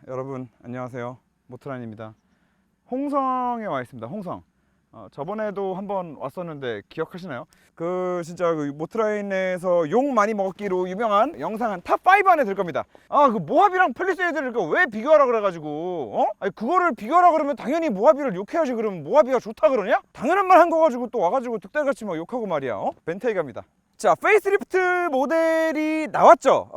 여러분 안녕하세요. 모트라인입니다. 홍성에 와 있습니다. 홍성. 저번에도 한번 왔었는데 기억하시나요? 진짜 그 모트라인에서 욕 많이 먹기로 유명한 영상 한 탑5 안에 들 겁니다. 그 모하비랑 펠리세이드를 왜 비교하라 그래가지고 아니 그거를 비교하라 그러면 당연히 모하비를 욕해야지. 그러면 모하비가 좋다 그러냐? 당연한 말 한 거 가지고 또 와가지고 득달같이 막 욕하고 말이야. 벤테이가입니다. 자, 페이스리프트 모델이 나왔죠.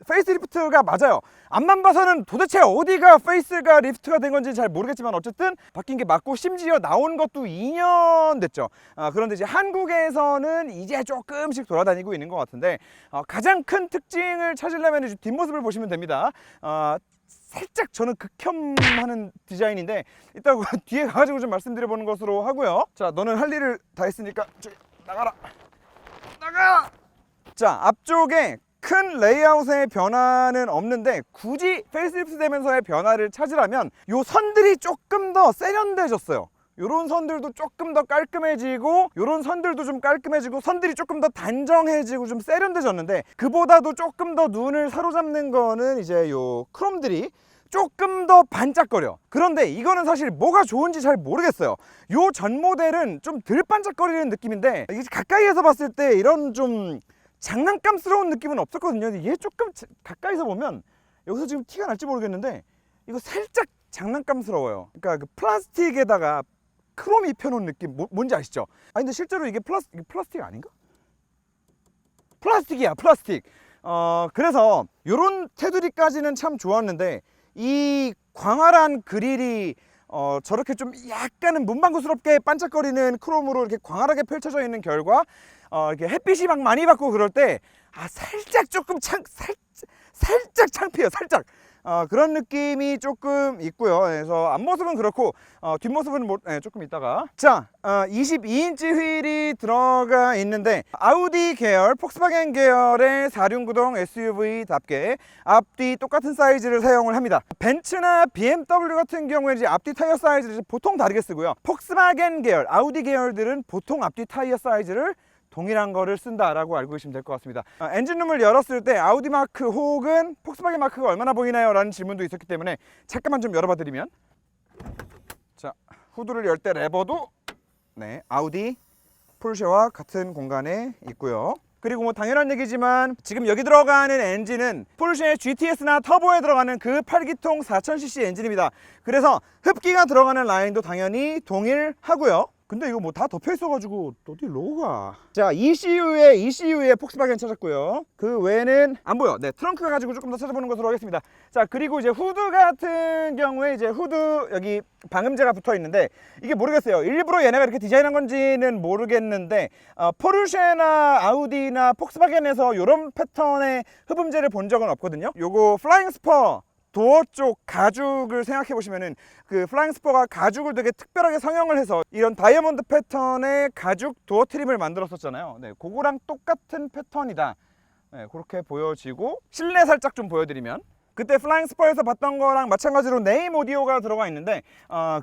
페이스리프트가 맞아요. 앞만 봐서는 도대체 어디가 페이스가 리프트가 된 건지 잘 모르겠지만 어쨌든 바뀐 게 맞고, 심지어 나온 것도 2년 됐죠. 그런데 이제 한국에서는 이제 조금씩 돌아다니고 있는 것 같은데, 가장 큰 특징을 찾으려면 이제 뒷모습을 보시면 됩니다. 살짝 저는 극혐하는 디자인인데 이따 뒤에 가가지고 좀 말씀드려보는 것으로 하고요. 자, 너는 할 일을 다 했으니까 저기 나가라. 나가! 자, 앞쪽에 큰 레이아웃의 변화는 없는데 굳이 페이스리프트 되면서의 변화를 찾으라면 요 선들이 조금 더 세련돼졌어요. 요런 선들도 조금 더 깔끔해지고, 요런 선들도 좀 깔끔해지고, 선들이 조금 더 단정해지고 좀 세련돼졌는데, 그보다도 조금 더 눈을 사로잡는 거는 이제 요 크롬들이 조금 더 반짝거려. 그런데 이거는 사실 뭐가 좋은지 잘 모르겠어요. 요 전 모델은 좀 덜 반짝거리는 느낌인데, 이게 가까이에서 봤을 때 이런 좀 장난감스러운 느낌은 없었거든요. 근데 얘 조금 가까이서 보면, 여기서 지금 티가 날지 모르겠는데 이거 살짝 장난감스러워요. 그러니까 그 플라스틱에다가 크롬 입혀놓은 느낌, 뭔지 아시죠? 근데 실제로 이게 플라스틱 아닌가? 플라스틱이야, 플라스틱. 그래서 요런 테두리까지는 참 좋았는데, 이 광활한 그릴이 저렇게 좀 약간은 문방구스럽게 반짝거리는 크롬으로 이렇게 광활하게 펼쳐져 있는 결과, 이렇게 햇빛이 막 많이 받고 그럴 때 살짝 조금 살짝 창피해요. 살짝. 그런 느낌이 조금 있고요. 그래서 앞모습은 그렇고 뒷모습은 조금 있다가. 자, 22인치 휠이 들어가 있는데, 아우디 계열, 폭스바겐 계열의 4륜구동 SUV답게 앞뒤 똑같은 사이즈를 사용을 합니다. 벤츠나 BMW 같은 경우에 이제 앞뒤 타이어 사이즈를 보통 다르게 쓰고요. 폭스바겐 계열, 아우디 계열들은 보통 앞뒤 타이어 사이즈를 동일한 거를 쓴다라고 알고 계시면 될 것 같습니다. 엔진룸을 열었을 때 아우디 마크 혹은 폭스바겐 마크가 얼마나 보이나요? 라는 질문도 있었기 때문에 잠깐만 좀 열어봐 드리면, 자, 후드를 열 때 레버도 아우디, 포르쉐와 같은 공간에 있고요. 그리고 뭐 당연한 얘기지만 지금 여기 들어가는 엔진은 포르쉐 GTS나 터보에 들어가는 그 8기통 4000cc 엔진입니다. 그래서 흡기가 들어가는 라인도 당연히 동일하고요. 근데 이거 뭐 다 덮여 있어가지고 어디 로고가. 자, ECU에 폭스바겐 찾았고요. 그 외에는 안 보여. 트렁크 가지고 조금 더 찾아보는 것으로 하겠습니다. 자, 그리고 이제 후드 같은 경우에 이제 후드 여기 방음제가 붙어 있는데, 이게 모르겠어요. 일부러 얘네가 이렇게 디자인한 건지는 모르겠는데, 포르쉐나 아우디나 폭스바겐에서 이런 패턴의 흡음재를 본 적은 없거든요. 요거 플라잉 스퍼 도어 쪽 가죽을 생각해 보시면은, 그 플라잉 스퍼가 가죽을 되게 특별하게 성형을 해서 이런 다이아몬드 패턴의 가죽 도어 트림을 만들었었잖아요. 그거랑 똑같은 패턴이다. 그렇게 보여지고, 실내 살짝 좀 보여드리면, 그때 플라잉 스퍼에서 봤던 거랑 마찬가지로 네임 오디오가 들어가 있는데,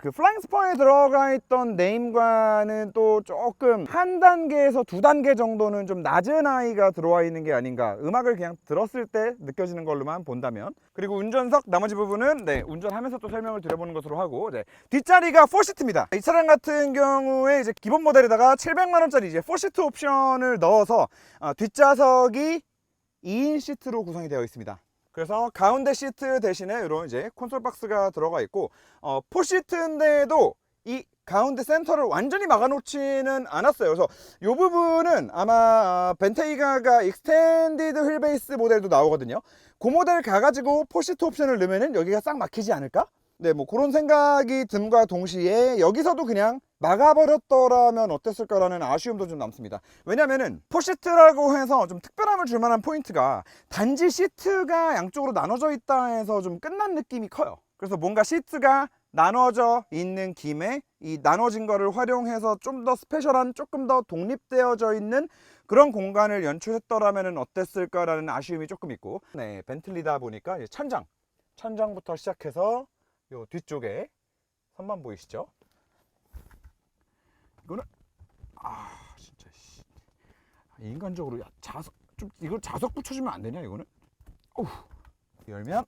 그 플라잉 스퍼에 들어가 있던 네임과는 또 조금 한 단계에서 두 단계 정도는 좀 낮은 하이가 들어와 있는 게 아닌가, 음악을 그냥 들었을 때 느껴지는 걸로만 본다면. 그리고 운전석 나머지 부분은 운전하면서 또 설명을 드려보는 것으로 하고, 뒷자리가 4시트입니다. 이 차량 같은 경우에 이제 기본 모델에다가 700만원짜리 이제 4시트 옵션을 넣어서 뒷좌석이 2인 시트로 구성이 되어 있습니다. 그래서 가운데 시트 대신에 이런 이제 콘솔 박스가 들어가 있고, 4시트인데도 이 가운데 센터를 완전히 막아놓지는 않았어요. 그래서 이 부분은 아마 벤테이가가 익스텐디드 휠베이스 모델도 나오거든요. 그 모델 가가지고 4시트 옵션을 넣으면은 여기가 싹 막히지 않을까? 뭐 그런 생각이 듦과 동시에 여기서도 그냥 막아버렸더라면 어땠을까라는 아쉬움도 좀 남습니다. 왜냐면은 4시트라고 해서 좀 특별함을 줄 만한 포인트가 단지 시트가 양쪽으로 나눠져 있다 해서 좀 끝난 느낌이 커요. 그래서 뭔가 시트가 나눠져 있는 김에 이 나눠진 거를 활용해서 좀 더 스페셜한, 조금 더 독립되어져 있는 그런 공간을 연출했더라면 어땠을까라는 아쉬움이 조금 있고, 벤틀리다 보니까 이제 천장부터 시작해서 요 뒤쪽에 선반 보이시죠? 이거는 진짜 인간적으로 자석 좀, 이걸 자석 붙여주면 안 되냐 이거는? 열면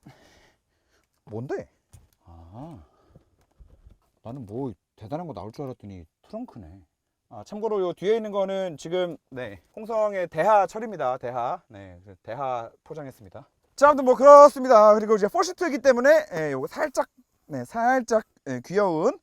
뭔데? 아, 나는 뭐 대단한 거 나올 줄 알았더니 트렁크네. 아, 참고로 요 뒤에 있는 거는 지금 네 홍성의 대하 처리입니다. 대하. 네, 대하 포장했습니다. 자, 아무튼 뭐 그렇습니다. 그리고 이제 4시트이기 때문에 요거 살짝 살짝 귀여운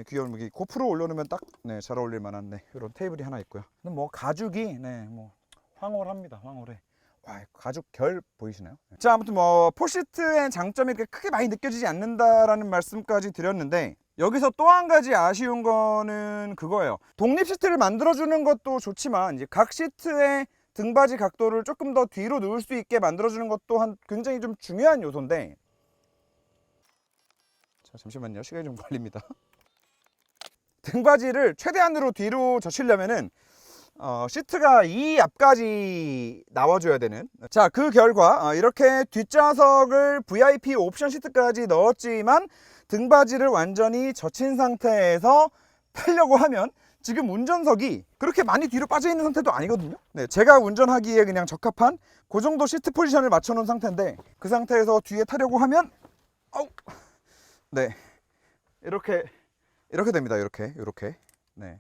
귀여운 무기 고프로 올려놓으면 딱 잘 어울릴 만한 이런 테이블이 하나 있고요. 뭐 가죽이 뭐 황홀합니다. 황홀해. 와, 가죽 결 보이시나요? 자, 아무튼 뭐 4시트의 장점이 그렇게 크게 많이 느껴지지 않는다라는 말씀까지 드렸는데, 여기서 또 한 가지 아쉬운 거는 그거예요. 독립 시트를 만들어주는 것도 좋지만 이제 각 시트의 등받이 각도를 조금 더 뒤로 누울 수 있게 만들어주는 것 또한 굉장히 좀 중요한 요소인데, 자, 잠시만요. 시간이 좀 걸립니다. 등받이를 최대한으로 뒤로 젖히려면은 시트가 이 앞까지 나와줘야 되는, 자, 그 결과 이렇게 뒷좌석을 VIP 옵션 시트까지 넣었지만 등받이를 완전히 젖힌 상태에서 타려고 하면 지금 운전석이 그렇게 많이 뒤로 빠져 있는 상태도 아니거든요. 네, 제가 운전하기에 그냥 적합한 그 정도 시트 포지션을 맞춰 놓은 상태인데, 그 상태에서 뒤에 타려고 하면 네, 이렇게 됩니다. 이렇게. 네.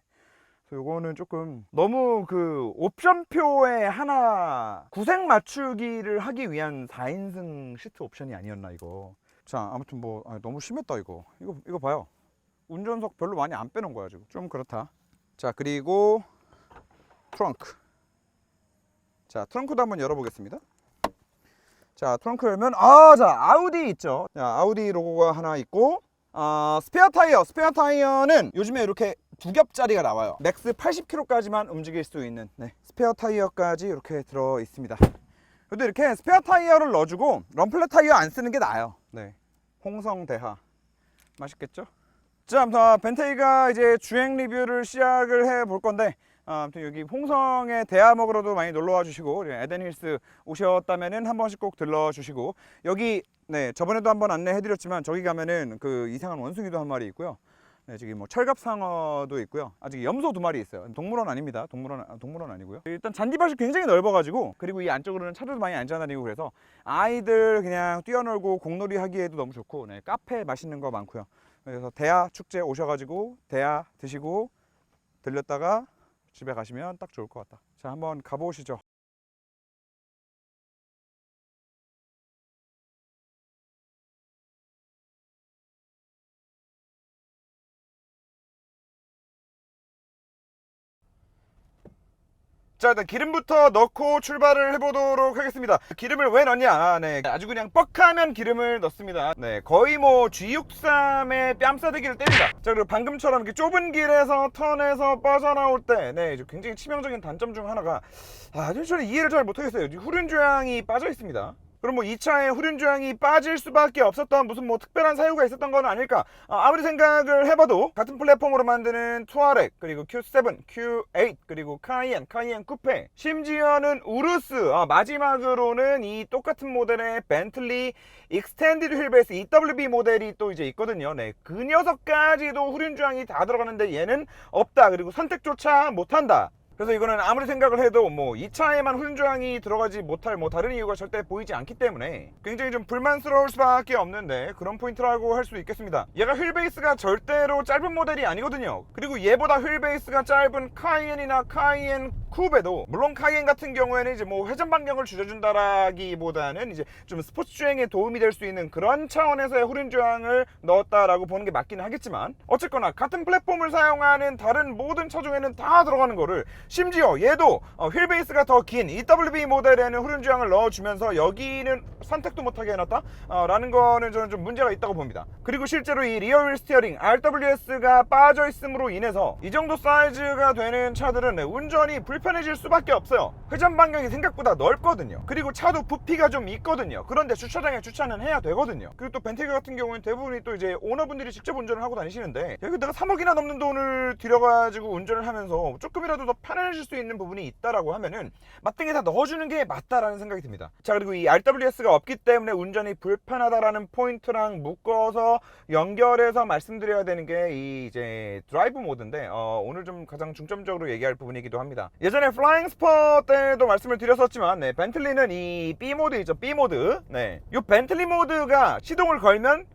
요거는 조금 너무 그 옵션표에 하나 구색 맞추기를 하기 위한 4인승 시트 옵션이 아니었나 이거. 자, 아무튼 뭐 너무 심했다 이거 봐요. 운전석 별로 많이 안 빼놓은 거야 지금. 좀 그렇다. 자, 그리고 트렁크. 자, 트렁크도 한번 열어보겠습니다. 자, 트렁크 열면 자, 아우디 있죠. 자, 아우디 로고가 하나 있고, 스페어 타이어는 요즘에 이렇게 두 겹짜리가 나와요. 맥스 80km까지만 움직일 수 있는 스페어 타이어까지 이렇게 들어 있습니다. 그래도 이렇게 스페어 타이어를 넣어주고 럼플렛 타이어 안 쓰는 게 나아요. 네, 홍성 대하 맛있겠죠? 자, 아무튼 벤테이가 이제 주행 리뷰를 시작을 해 볼 건데, 아무튼 여기 홍성의 대하 먹으러도 많이 놀러 와 주시고, 에덴힐스 오셨다면은 한 번씩 꼭 들러 주시고, 여기 저번에도 한번 안내해 드렸지만 저기 가면은 그 이상한 원숭이도 한 마리 있고요. 네, 저기 뭐 철갑상어도 있고요. 아직 염소 2마리 있어요. 동물원 아닙니다. 동물원 아니고요. 일단 잔디밭이 굉장히 넓어가지고, 그리고 이 안쪽으로는 차들도 많이 앉아다니고, 그래서 아이들 그냥 뛰어놀고 공놀이 하기에도 너무 좋고, 카페 맛있는 거 많고요. 그래서 대하 축제 오셔가지고 대하 드시고 들렸다가 집에 가시면 딱 좋을 것 같다. 자, 한번 가보시죠. 자, 일단 기름부터 넣고 출발을 해보도록 하겠습니다. 기름을 왜 넣냐? 아주 그냥 뻑하면 기름을 넣습니다. 거의 뭐 G63의 뺨싸대기를 때린다. 자, 그리고 방금처럼 이렇게 좁은 길에서 턴에서 빠져나올 때 굉장히 치명적인 단점 중 하나가, 저는 이해를 잘 못하겠어요. 후륜 조향이 빠져 있습니다. 그럼 뭐 이 차에 후륜 조향이 빠질 수밖에 없었던 무슨 뭐 특별한 사유가 있었던 건 아닐까? 아무리 생각을 해봐도 같은 플랫폼으로 만드는 투아렉, 그리고 Q7, Q8, 그리고 카이엔 쿠페, 심지어는 우루스, 마지막으로는 이 똑같은 모델의 벤틀리 익스텐디드 휠베이스 EWB 모델이 또 이제 있거든요. 그 녀석까지도 후륜 조향이 다 들어가는데 얘는 없다. 그리고 선택조차 못한다. 그래서 이거는 아무리 생각을 해도 뭐 이 차에만 후륜 조향이 들어가지 못할 뭐 다른 이유가 절대 보이지 않기 때문에 굉장히 좀 불만스러울 수밖에 없는데, 그런 포인트라고 할 수 있겠습니다. 얘가 휠베이스가 절대로 짧은 모델이 아니거든요. 그리고 얘보다 휠베이스가 짧은 카이엔이나 카이엔 쿠베도, 물론 카이엔 같은 경우에는 이제 뭐 회전 반경을 줄여준다라기보다는 이제 좀 스포츠 주행에 도움이 될 수 있는 그런 차원에서의 후륜 조향을 넣었다라고 보는 게 맞기는 하겠지만, 어쨌거나 같은 플랫폼을 사용하는 다른 모든 차 중에는 다 들어가는 거를, 심지어 얘도 휠베이스가 더 긴 EWB 모델에는 후륜 조향을 넣어주면서 여기는 선택도 못하게 해놨다? 라는 거는 저는 좀 문제가 있다고 봅니다. 그리고 실제로 이 리어휠 스티어링 RWS가 빠져있음으로 인해서 이 정도 사이즈가 되는 차들은 운전이 불편해질 수밖에 없어요. 회전 반경이 생각보다 넓거든요. 그리고 차도 부피가 좀 있거든요. 그런데 주차장에 주차는 해야 되거든요. 그리고 또 벤테이크 같은 경우는 대부분이 또 이제 오너분들이 직접 운전을 하고 다니시는데, 여기 내가 3억이나 넘는 돈을 들여가지고 운전을 하면서 조금이라도 더 편해질 수 있는 부분이 있다라고 하면은 맞등에 다 넣어주는 게 맞다라는 생각이 듭니다. 자, 그리고 이 RWS가 없기 때문에 운전이 불편하다라는 포인트랑 묶어서 연결해서 말씀드려야 되는 게 이 이제 드라이브 모드인데, 오늘 좀 가장 중점적으로 얘기할 부분이기도 합니다. 예전에 플라잉 스퍼 때도 말씀을 드렸었지만 벤틀리는 이 B 모드 있죠, B 모드. 이 벤틀리 모드가 시동을 걸면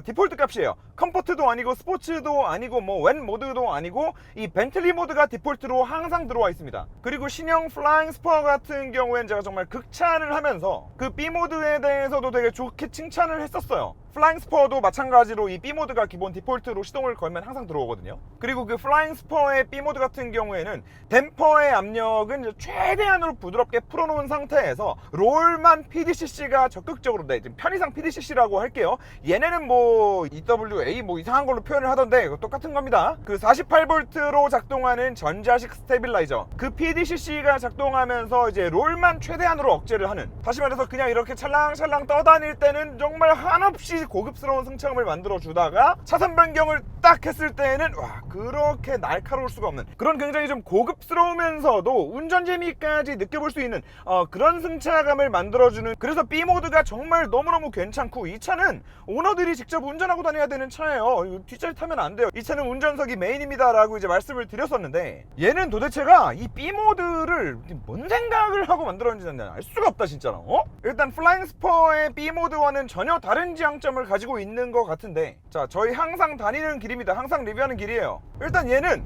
디폴트 값이에요. 컴포트도 아니고 스포츠도 아니고 뭐 웬 모드도 아니고 이 벤틀리 모드가 디폴트로 항상 들어와 있습니다. 그리고 신형 플라잉 스퍼 같은 경우엔 제가 정말 극찬을 하면서 그 B 모드에 대해서도 되게 좋게 칭찬을 했었어요. 플라잉 스퍼도 마찬가지로 이 B 모드가 기본 디폴트로 시동을 걸면 항상 들어오거든요. 그리고 그 플라잉 스퍼의 B 모드 같은 경우에는 댐퍼의 압력은 최대한으로 부드럽게 풀어놓은 상태에서 롤만 PDCC가 적극적으로 지금 편의상 PDCC라고 할게요. 얘네는 뭐 EWA 뭐 이상한 걸로 표현을 하던데 이거 똑같은 겁니다. 그 48V로 작동하는 전자식 스테빌라이저, 그 PDCC가 작동하면서 이제 롤만 최대한으로 억제를 하는, 다시 말해서 그냥 이렇게 찰랑찰랑 떠다닐 때는 정말 한없이 고급스러운 승차감을 만들어 주다가 차선 변경을 딱 했을 때는 와, 그렇게 날카로울 수가 없는 그런 굉장히 좀 고급스러우면서도 운전 재미까지 느껴볼 수 있는 그런 승차감을 만들어주는, 그래서 B 모드가 정말 너무너무 괜찮고, 이 차는 오너들이 직접 운전하고 다녀야 되는 차예요. 이거 뒷자리 타면 안 돼요. 이 차는 운전석이 메인입니다 라고 이제 말씀을 드렸었는데, 얘는 도대체가 이 B 모드를 뭔 생각을 하고 만들었는지 알 수가 없다 진짜로. 일단 플라잉 스퍼의 B 모드와는 전혀 다른 지향점을 가지고 있는 것 같은데, 자, 저희 항상 다니는 길입니다. 항상 리뷰하는 길이에요. 일단 얘는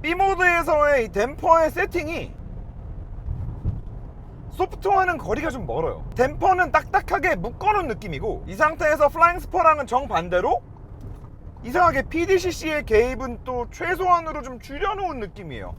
B 모드에서의 이 댐퍼의 세팅이 소프트와는 거리가 좀 멀어요. 댐퍼는 딱딱하게 묶어놓은 느낌이고, 이 상태에서 플라잉 스퍼랑은 정반대로 이상하게 PDCC의 개입은 또 최소한으로 좀 줄여놓은 느낌이에요.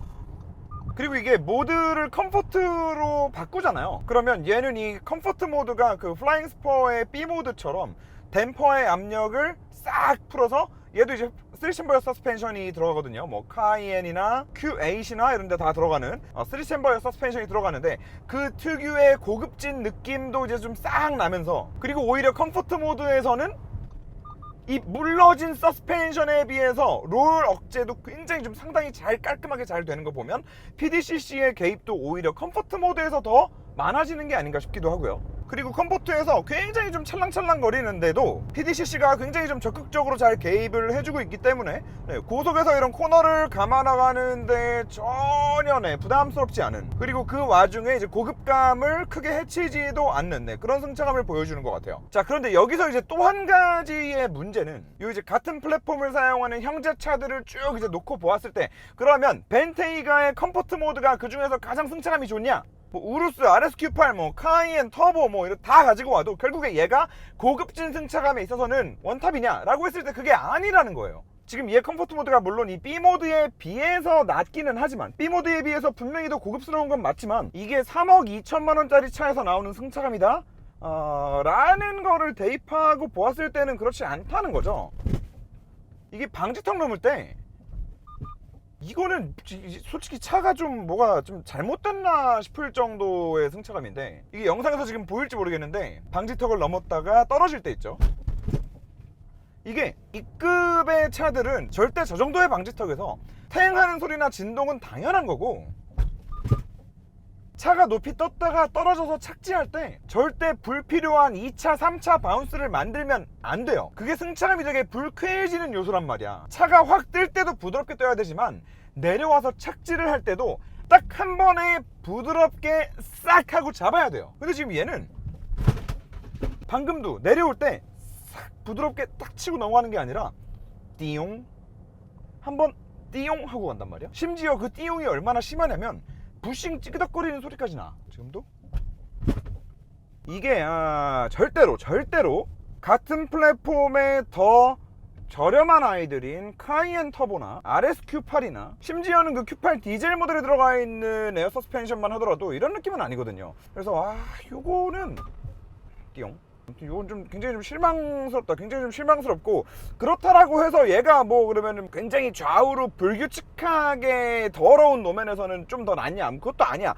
그리고 이게 모드를 컴포트로 바꾸잖아요. 그러면 얘는 이 컴포트 모드가 그 플라잉 스퍼의 B 모드처럼 댐퍼의 압력을 싹 풀어서, 얘도 이제 3챔버 서스펜션이 들어가거든요. 뭐 카이엔이나 Q8이나 이런 데 다 들어가는 3챔버 서스펜션이 들어가는데, 그 특유의 고급진 느낌도 이제 좀 싹 나면서, 그리고 오히려 컴포트 모드에서는 이 물러진 서스펜션에 비해서 롤 억제도 굉장히 좀 상당히 잘 깔끔하게 잘 되는 거 보면 PDCC의 개입도 오히려 컴포트 모드에서 더 많아지는 게 아닌가 싶기도 하고요. 그리고 컴포트에서 굉장히 좀 찰랑찰랑 거리는데도 PDCC가 굉장히 좀 적극적으로 잘 개입을 해주고 있기 때문에 고속에서 이런 코너를 감아나가는데 전혀 부담스럽지 않은, 그리고 그 와중에 이제 고급감을 크게 해치지도 않는 그런 승차감을 보여주는 것 같아요. 자, 그런데 여기서 이제 또 한 가지의 문제는, 요 이제 같은 플랫폼을 사용하는 형제차들을 쭉 이제 놓고 보았을 때, 그러면 벤테이가의 컴포트 모드가 그 중에서 가장 승차감이 좋냐? 뭐 우루스, RSQ8, 뭐 카이엔, 터보 뭐 이런 다 가지고 와도 결국에 얘가 고급진 승차감에 있어서는 원탑이냐? 라고 했을 때 그게 아니라는 거예요. 지금 얘 컴포트 모드가 물론 이 B 모드에 비해서 낮기는 하지만, B 모드에 비해서 분명히 더 고급스러운 건 맞지만, 이게 3억 2천만 원짜리 차에서 나오는 승차감이다? 라는 거를 대입하고 보았을 때는 그렇지 않다는 거죠. 이게 방지턱 넘을 때 이거는 솔직히 차가 좀 뭐가 좀 잘못됐나 싶을 정도의 승차감인데, 이게 영상에서 지금 보일지 모르겠는데 방지턱을 넘었다가 떨어질 때 있죠. 이게 이 급의 차들은 절대 저 정도의 방지턱에서 탱하는 소리나 진동은 당연한 거고, 차가 높이 떴다가 떨어져서 착지할 때 절대 불필요한 2차, 3차 바운스를 만들면 안 돼요. 그게 승차감이 되게 불쾌해지는 요소란 말이야. 차가 확 뜰 때도 부드럽게 떠야 되지만, 내려와서 착지를 할 때도 딱 한 번에 부드럽게 싹 하고 잡아야 돼요. 근데 지금 얘는 방금도 내려올 때 싹 부드럽게 딱 치고 넘어가는 게 아니라 띠용 한번 띠용 하고 간단 말이야. 심지어 그 띠용이 얼마나 심하냐면 부싱 찌그덕거리는 소리까지 나. 지금도 이게 절대로 같은 플랫폼에 더 저렴한 아이들인 카이엔 터보나 RSQ8이나 심지어는 그 Q8 디젤 모델에 들어가 있는 에어 서스펜션만 하더라도 이런 느낌은 아니거든요. 그래서 요거는 띠용, 이건 좀 굉장히 좀 실망스럽다. 굉장히 좀 실망스럽고, 그렇다라고 해서 얘가 뭐 그러면은 굉장히 좌우로 불규칙하게 더러운 노면에서는 좀 더 낫냐? 그것도 아니야.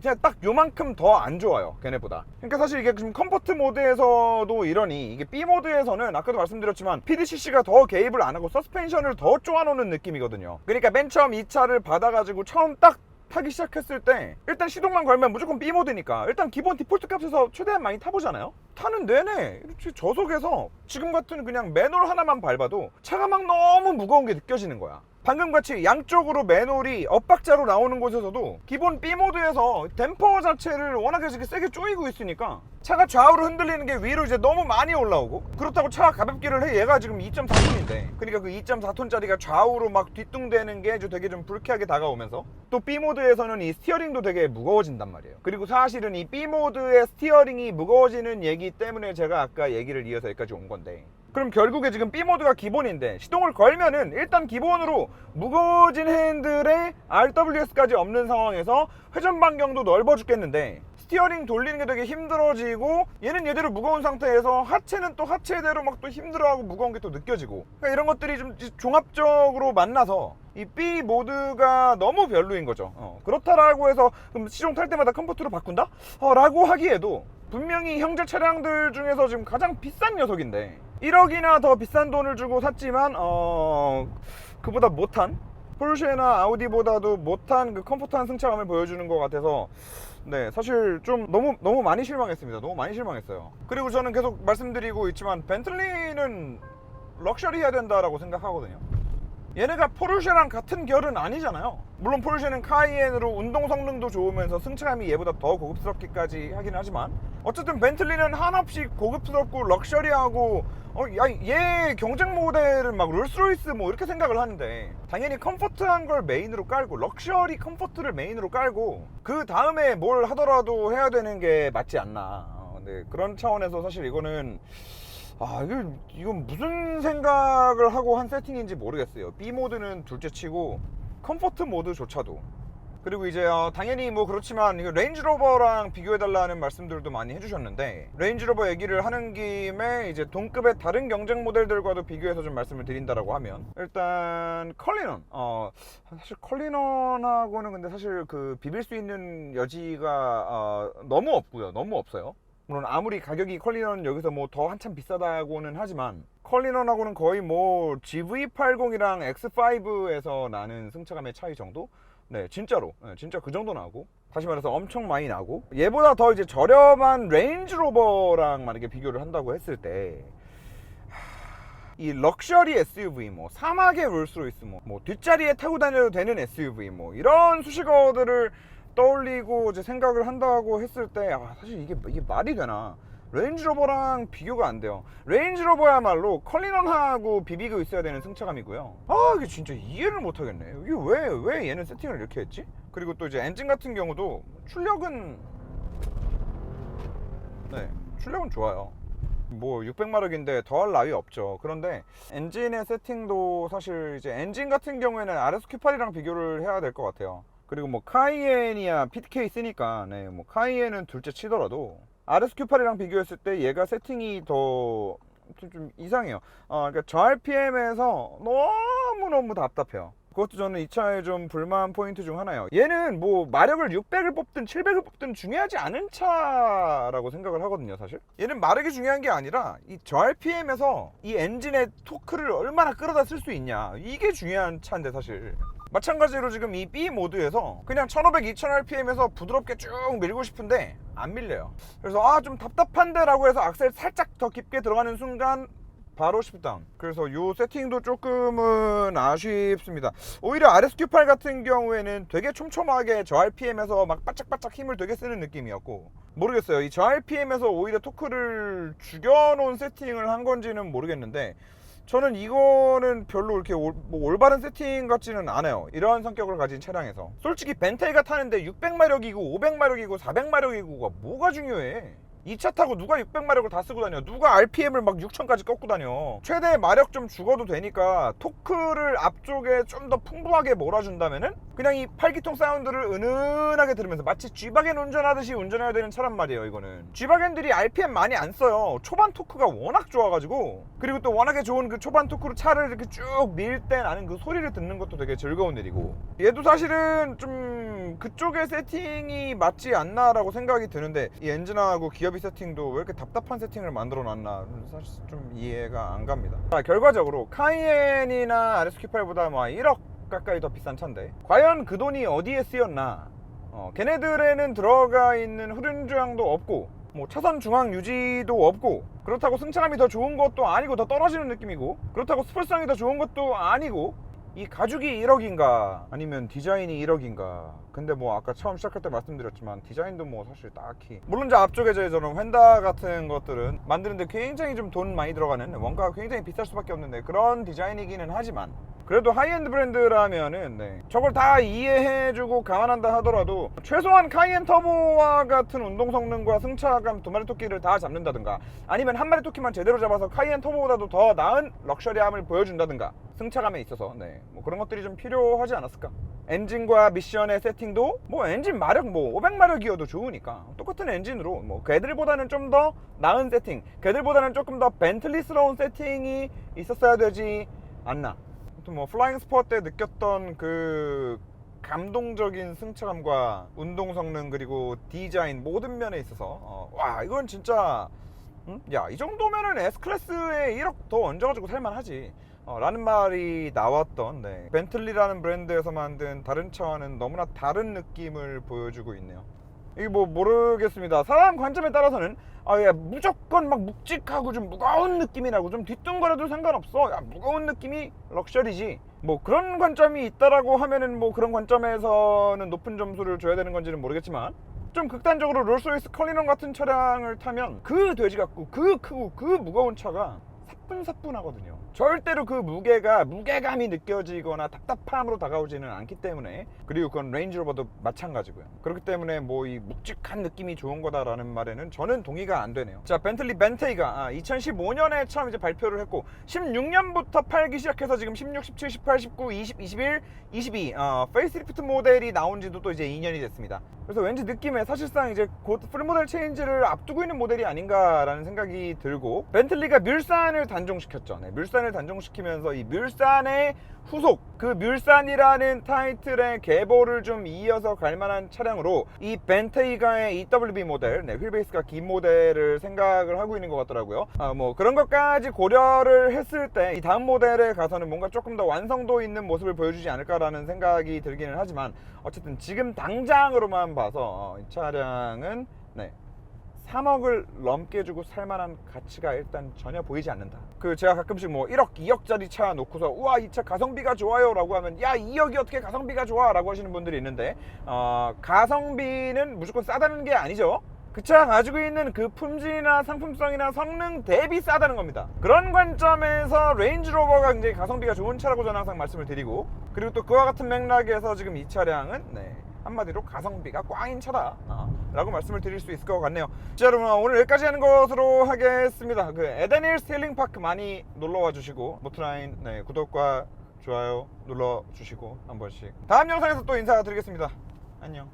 그냥 딱 요만큼 더 안 좋아요, 걔네보다. 그러니까 사실 이게 지금 컴포트 모드에서도 이러니, 이게 B 모드에서는 아까도 말씀드렸지만 PDCC가 더 개입을 안 하고 서스펜션을 더 쪼아놓는 느낌이거든요. 그러니까 맨 처음 이 차를 받아가지고 처음 딱 타기 시작했을 때 일단 시동만 걸면 무조건 B 모드니까 일단 기본 디폴트 값에서 최대한 많이 타보잖아요. 타는 내내 이렇게 저속에서 지금 같은 그냥 매놀 하나만 밟아도 차가 막 너무 무거운 게 느껴지는 거야. 방금 같이 양쪽으로 맨홀이 엇박자로 나오는 곳에서도 기본 B모드에서 댐퍼 자체를 워낙에 이렇게 세게 조이고 있으니까 차가 좌우로 흔들리는 게 위로 이제 너무 많이 올라오고, 그렇다고 차가 가볍기를 해. 얘가 지금 2.4톤인데 그러니까 그 2.4톤짜리가 좌우로 막 뒤뚱대는 게 되게 좀 불쾌하게 다가오면서, 또 B모드에서는 이 스티어링도 되게 무거워진단 말이에요. 그리고 사실은 이 B모드의 스티어링이 무거워지는 얘기 때문에 제가 아까 얘기를 이어서 여기까지 온 건데, 그럼 결국에 지금 B모드가 기본인데 시동을 걸면은 일단 기본으로 무거워진 핸들에 RWS까지 없는 상황에서 회전 반경도 넓어 죽겠는데 스티어링 돌리는 게 되게 힘들어지고, 얘는 얘대로 무거운 상태에서 하체는 또 하체대로 막 또 힘들어하고 무거운 게 또 느껴지고, 그러니까 이런 것들이 좀 종합적으로 만나서 이 B 모드가 너무 별로인 거죠. 그렇다라고 해서 그럼 시동 탈 때마다 컴포트로 바꾼다? 라고 하기에도 분명히 형제 차량들 중에서 지금 가장 비싼 녀석인데 1억이나 더 비싼 돈을 주고 샀지만 그보다 못한, 포르쉐나 아우디보다도 못한 그 컴포트한 승차감을 보여주는 것 같아서, 네, 사실 좀 너무 많이 실망했습니다. 너무 많이 실망했어요. 그리고 저는 계속 말씀드리고 있지만 벤틀리는 럭셔리 해야 된다라고 생각하거든요. 얘네가 포르쉐랑 같은 결은 아니잖아요. 물론 포르쉐는 카이엔으로 운동 성능도 좋으면서 승차감이 얘보다 더 고급스럽기까지 하긴 하지만, 어쨌든 벤틀리는 한없이 고급스럽고 럭셔리하고 얘 경쟁 모델은 막 롤스로이스 뭐 이렇게 생각을 하는데, 당연히 컴포트한 걸 메인으로 깔고 럭셔리 컴포트를 메인으로 깔고 그 다음에 뭘 하더라도 해야 되는 게 맞지 않나. 네, 그런 차원에서 사실 이거는 이건 무슨 생각을 하고 한 세팅인지 모르겠어요. B모드는 둘째 치고 컴포트 모드조차도. 그리고 이제 당연히 뭐 그렇지만 이거 레인지로버랑 비교해달라는 말씀들도 많이 해주셨는데, 레인지로버 얘기를 하는 김에 이제 동급의 다른 경쟁 모델들과도 비교해서 좀 말씀을 드린다라고 하면, 일단 컬리넌, 사실 컬리넌하고는 근데 사실 그 비빌 수 있는 여지가 너무 없고요. 너무 없어요. 물론 아무리 가격이 컬리넌 여기서 뭐 더 한참 비싸다고는 하지만, 컬리넌하고는 거의 뭐 GV80이랑 X5에서 나는 승차감의 차이 정도? 네, 진짜로. 네, 진짜 그 정도 나고, 다시 말해서 엄청 많이 나고, 얘보다 더 이제 저렴한 레인지로버랑 만약에 비교를 한다고 했을 때, 이 럭셔리 SUV, 뭐 사막의 롤스로이스, 뭐 뒷자리에 타고 다녀도 되는 SUV, 뭐 이런 수식어들을 떠올리고 이제 생각을 한다고 했을 때, 사실 이게 말이 되나? 레인지로버랑 비교가 안 돼요. 레인지로버야말로 컬리넌하고 비비고 있어야 되는 승차감이고요. 이게 진짜 이해를 못 하겠네. 이게 왜 얘는 세팅을 이렇게 했지? 그리고 또 이제 엔진 같은 경우도 출력은 좋아요. 뭐 600마력인데 더할 나위 없죠. 그런데 엔진의 세팅도 사실 이제 엔진 같은 경우에는 RSQ8이랑 비교를 해야 될 것 같아요. 그리고 뭐 카이엔이야 PTK 쓰니까, 네, 뭐 카이엔은 둘째 치더라도 RSQ8이랑 비교했을 때 얘가 세팅이 더 좀 이상해요. 그러니까 저 RPM에서 너무너무 답답해요. 그것도 저는 이 차의 좀 불만 포인트 중 하나예요. 얘는 뭐 마력을 600을 뽑든 700을 뽑든 중요하지 않은 차라고 생각을 하거든요. 사실 얘는 마력이 중요한 게 아니라 이 저 RPM에서 이 엔진의 토크를 얼마나 끌어다 쓸 수 있냐, 이게 중요한 차인데, 사실 마찬가지로 지금 이 B 모드에서 그냥 1500, 2000rpm에서 부드럽게 쭉 밀고 싶은데 안 밀려요. 그래서 좀 답답한데 라고 해서 악셀 살짝 더 깊게 들어가는 순간 바로 쉽다운. 그래서 요 세팅도 조금은 아쉽습니다. 오히려 RSQ8 같은 경우에는 되게 촘촘하게 저 RPM에서 막 바짝바짝 힘을 되게 쓰는 느낌이었고, 모르겠어요. 이 저 RPM에서 오히려 토크를 죽여놓은 세팅을 한 건지는 모르겠는데, 저는 이거는 별로 이렇게 올바른 세팅 같지는 않아요. 이러한 성격을 가진 차량에서 솔직히 벤테이가 타는데 600마력이고 500마력이고 400마력이고가 뭐가 중요해? 이 차 타고 누가 600마력을 다 쓰고 다녀? 누가 RPM을 막 6000까지 꺾고 다녀? 최대 마력 좀 죽어도 되니까 토크를 앞쪽에 좀 더 풍부하게 몰아준다면은 그냥 이 8기통 사운드를 은은하게 들으면서 마치 G바겐 운전하듯이 운전해야 되는 차란 말이에요. 이거는 G바겐들이 RPM 많이 안 써요. 초반 토크가 워낙 좋아가지고, 그리고 또 워낙에 좋은 그 초반 토크로 차를 이렇게 쭉 밀 때 나는 그 소리를 듣는 것도 되게 즐거운 일이고, 얘도 사실은 좀 그쪽의 세팅이 맞지 않나라고 생각이 드는데, 이 엔진하고 기어비 세팅도 왜 이렇게 답답한 세팅을 만들어 놨나 사실 좀 이해가 안 갑니다. 자, 결과적으로 카이엔이나 RSQ8보다 뭐 1억 가까이 더 비싼 차인데 과연 그 돈이 어디에 쓰였나? 걔네들에는 들어가 있는 후륜 조향도 없고, 뭐 차선 중앙 유지도 없고, 그렇다고 승차감이 더 좋은 것도 아니고 더 떨어지는 느낌이고, 그렇다고 스포츠성이 더 좋은 것도 아니고, 이 가죽이 1억인가 아니면 디자인이 1억인가. 근데 뭐 아까 처음 시작할 때 말씀드렸지만 디자인도 뭐 사실 딱히, 물론 이제 앞쪽에 저런 휀다 같은 것들은 만드는데 굉장히 좀 돈 많이 들어가는, 원가가 굉장히 비쌀 수밖에 없는데 그런 디자인이기는 하지만, 그래도 하이엔드 브랜드라면은 저걸 다 이해해주고 감안한다 하더라도 최소한 카이엔 터보와 같은 운동 성능과 승차감 두 마리 토끼를 다 잡는다든가, 아니면 한 마리 토끼만 제대로 잡아서 카이엔 터보보다도 더 나은 럭셔리함을 보여준다든가, 승차감에 있어서 뭐 그런 것들이 좀 필요하지 않았을까. 엔진과 미션의 세팅도 뭐 엔진 마력 뭐 500마력이어도 좋으니까 똑같은 엔진으로 뭐 걔들보다는 좀 더 나은 세팅, 걔들보다는 조금 더 벤틀리스러운 세팅이 있었어야 되지 않나. 뭐 플라잉 스포 때 느꼈던 그 감동적인 승차감과 운동 성능 그리고 디자인 모든 면에 있어서 와, 이건 진짜 야, 이 정도면은 S클래스에 1억 더 얹어가지고 살만하지 라는 말이 나왔던 벤틀리라는 브랜드에서 만든 다른 차와는 너무나 다른 느낌을 보여주고 있네요. 이게 뭐 모르겠습니다. 사람 관점에 따라서는 야, 무조건 막 묵직하고 좀 무거운 느낌이 나고 좀 뒤뚱거려도 상관없어, 야, 무거운 느낌이 럭셔리지, 뭐 그런 관점이 있다라고 하면은 뭐 그런 관점에서는 높은 점수를 줘야 되는 건지는 모르겠지만, 좀 극단적으로 롤스로이스 컬리넌 같은 차량을 타면 그 돼지 같고 그 크고 그 무거운 차가 사뿐사뿐하거든요. 절대로 그 무게감이 느껴지거나 답답함으로 다가오지는 않기 때문에, 그리고 그건 레인지로버도 마찬가지고요. 그렇기 때문에 뭐 이 묵직한 느낌이 좋은 거다라는 말에는 저는 동의가 안 되네요. 자, 벤틀리 벤테이가 2015년에 처음 이제 발표를 했고 16년부터 팔기 시작해서 지금 16, 17, 18, 19, 20, 21, 22 페이스리프트 모델이 나온 지도 또 이제 2년이 됐습니다. 그래서 왠지 느낌에 사실상 이제 곧 풀모델 체인지를 앞두고 있는 모델이 아닌가라는 생각이 들고, 벤틀리가 뮬산을 단종시켰죠. 뮬산을 단종시키면서 이 뮬산의 후속, 그 뮬산이라는 타이틀의 계보를 좀 이어서 갈 만한 차량으로 이 벤테이가의 EWB 모델, 휠베이스가 긴 모델을 생각을 하고 있는 것 같더라고요. 뭐 그런 것까지 고려를 했을 때 이 다음 모델에 가서는 뭔가 조금 더 완성도 있는 모습을 보여주지 않을까라는 생각이 들기는 하지만, 어쨌든 지금 당장으로만 봐서 이 차량은 3억을 넘게 주고 살만한 가치가 일단 전혀 보이지 않는다. 제가 가끔씩 뭐 1억, 2억짜리 차 놓고서 우와, 이 차 가성비가 좋아요 라고 하면, 야, 2억이 어떻게 가성비가 좋아 라고 하시는 분들이 있는데, 가성비는 무조건 싸다는 게 아니죠. 그 차 가지고 있는 그 품질이나 상품성이나 성능 대비 싸다는 겁니다. 그런 관점에서 레인지로버가 굉장히 가성비가 좋은 차라고 저는 항상 말씀을 드리고, 그리고 또 그와 같은 맥락에서 지금 이 차량은 한마디로 가성비가 꽝인 차다 라고 말씀을 드릴 수 있을 것 같네요. 자, 여러분, 오늘 여기까지 하는 것으로 하겠습니다. 에덴힐 스틸링파크 많이 놀러와 주시고, 모트라인 구독과 좋아요 눌러주시고 한 번씩, 다음 영상에서 또 인사드리겠습니다. 안녕.